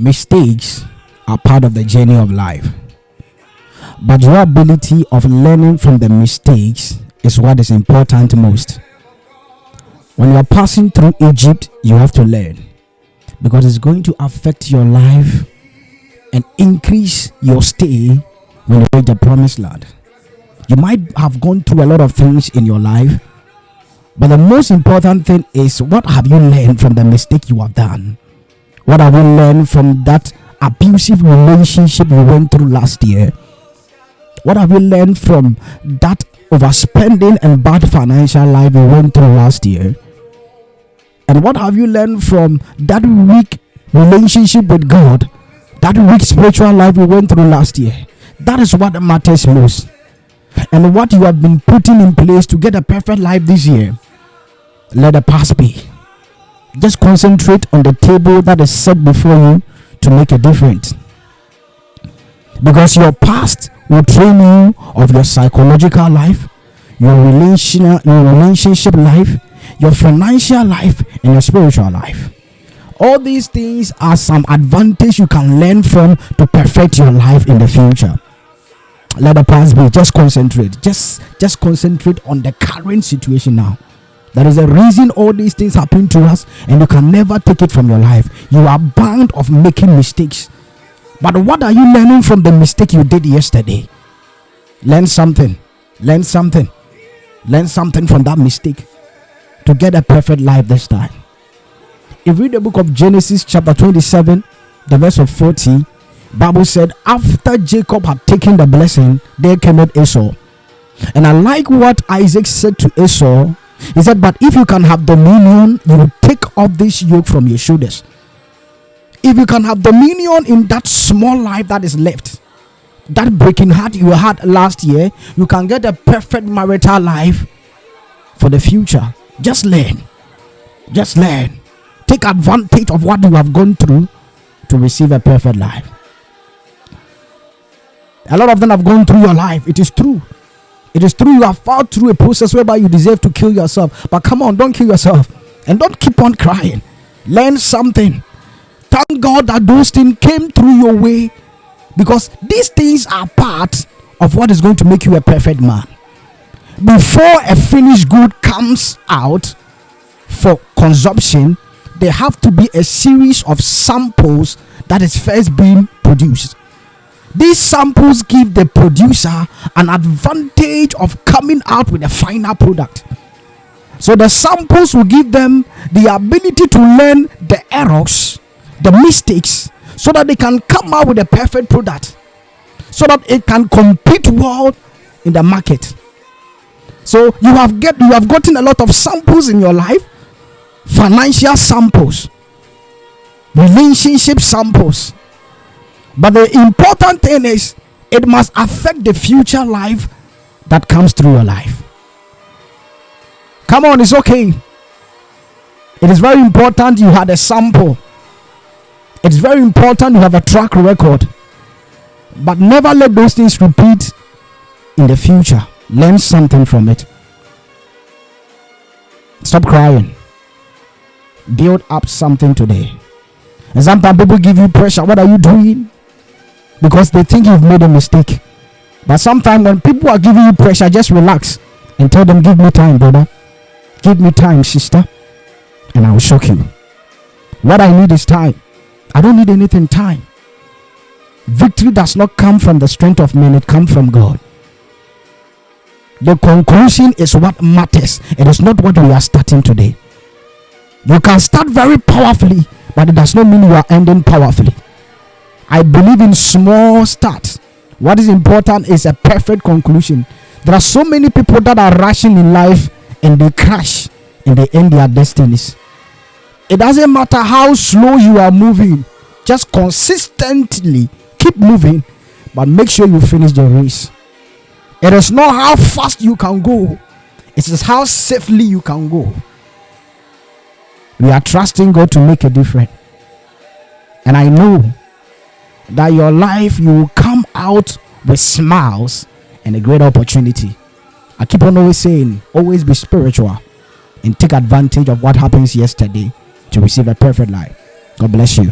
Mistakes are part of the journey of life, but your ability of learning from the mistakes is what is important most. When you are passing through Egypt, you have to learn, because it's going to affect your life and increase your stay when you reach the promised land. You might have gone through a lot of things in your life, but the most important thing is, what have you learned from the mistake you have done? What have you learned from that abusive relationship you went through last year? What have you learned from that overspending and bad financial life you went through last year? And what have you learned from that weak relationship with God, that weak spiritual life you went through last year? That is what matters most. And what you have been putting in place to get a perfect life this year, let the past be. Just concentrate on the table that is set before you to make a difference, because your past will train you of your psychological life, your relationship life, your financial life, and your spiritual life. All these things are some advantage you can learn from to perfect your life in the future. Let the past be. Just concentrate. Just concentrate on the current situation now. That is the reason all these things happen to us, and you can never take it from your life. You are bound of making mistakes. But what are you learning from the mistake you did yesterday? Learn something. Learn something. Learn something from that mistake to get a perfect life this time. If you read the book of Genesis chapter 27, the verse of 40, Bible said, after Jacob had taken the blessing, there came Esau. And I like what Isaac said to Esau. He said, but if you can have dominion, you will take off this yoke from your shoulders. If you can have dominion in that small life that is left, that breaking heart you had last year, you can get a perfect marital life for the future. Just learn. Just learn. Take advantage of what you have gone through to receive a perfect life. A lot of them have gone through your life. It is true. It is true, you have fought through a process whereby you deserve to kill yourself. But come on, don't kill yourself. And don't keep on crying. Learn something. Thank God that those things came through your way, because these things are part of what is going to make you a perfect man. Before a finished good comes out for consumption, there have to be a series of samples that is first being produced. These samples give the producer an advantage of coming out with a final product. So the samples will give them the ability to learn the errors, the mistakes, so that they can come out with a perfect product, so that it can compete well in the market. So you have gotten a lot of samples in your life, financial samples, relationship samples. But the important thing is, it must affect the future life that comes through your life. Come on, it's okay. It is very important you had a sample. It's very important you have a track record. But never let those things repeat in the future. Learn something from it. Stop crying. Build up something today. And sometimes people give you pressure. What are you doing? Because they think you've made a mistake. But sometimes when people are giving you pressure, just relax and tell them, give me time, brother. Give me time, sister, and I will shock you. What I need is time. I don't need anything time. Victory does not come from the strength of men, it comes from God. The conclusion is what matters. It is not what we are starting today. You can start very powerfully, but it does not mean you are ending powerfully. I believe in small starts. What is important is a perfect conclusion. There are so many people that are rushing in life and they crash and they end their destinies. It doesn't matter how slow you are moving. Just consistently keep moving, but make sure you finish the race. It is not how fast you can go. It is how safely you can go. We are trusting God to make a difference. And I know that your life, you will come out with smiles and a great opportunity. I keep on always saying, always be spiritual and take advantage of what happens yesterday to receive a perfect life. God bless you.